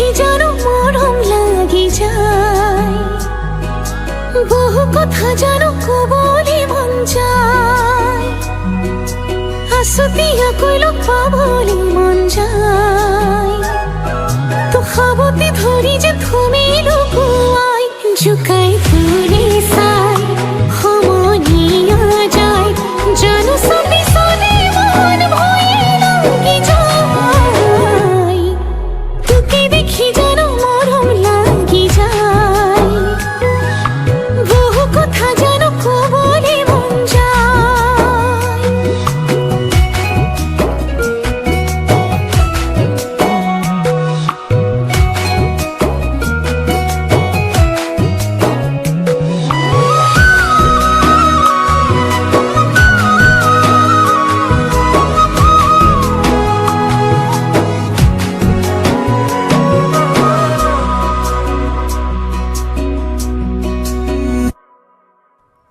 দেখি যেন মরম লাগি যায়, বহু কথা যেন কবলি মন যায়, আসতিয়া কইল পাবলি মন যায়, তো খাবতে ধরি যে তুমি লুকুয়াই, জুকাই তুলি সাই সমনিয়া যায়, জানো সবই সনে মন ভয়ে লাগি যায়, তোকে দেখি যেন মরম লাগি যায়, বহু কথা যেন কবলি মন যায়।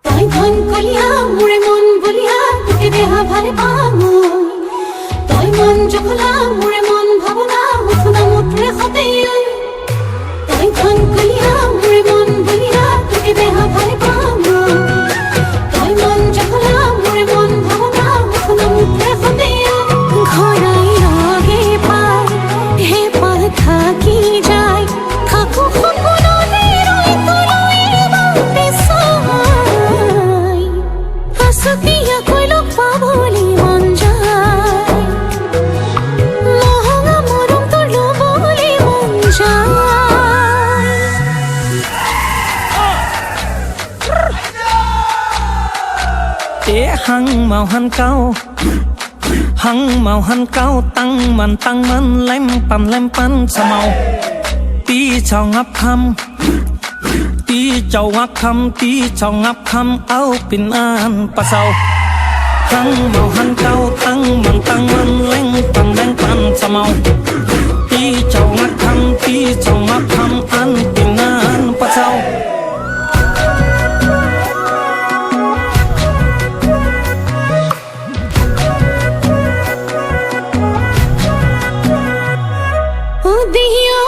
তাই মন কলিয়া মুড়ে মন বলিয়া তোকে দেহা ভারে পামু, তাই মন জখলা মুড়ে মন ভাবনা মুখনা মুটরে হতে, তাই মন কলিয়া মুড়ে মন বলিয়া তোকে দেহা ভারে পামু, তাই মন জখলা মুড়ে মন ভাবনা মুখনা মুটরে হতে, ঘরাই রগে পায় হে পা থাকি যায়, থাকু সপনতে রই তুলই বাতে সাই, আসতিয়া কইল পাবলি মন যায়, মহঙা মরম তোর লবলি মন যায়। hăng màu hăng cao tăng man lem pan sa màu tí chào ngắp khăm áo pin an pa sau hăng màu hăng cao tăng man lem pan sa màu tí chào ngắp khăm an pin an pa sau দিও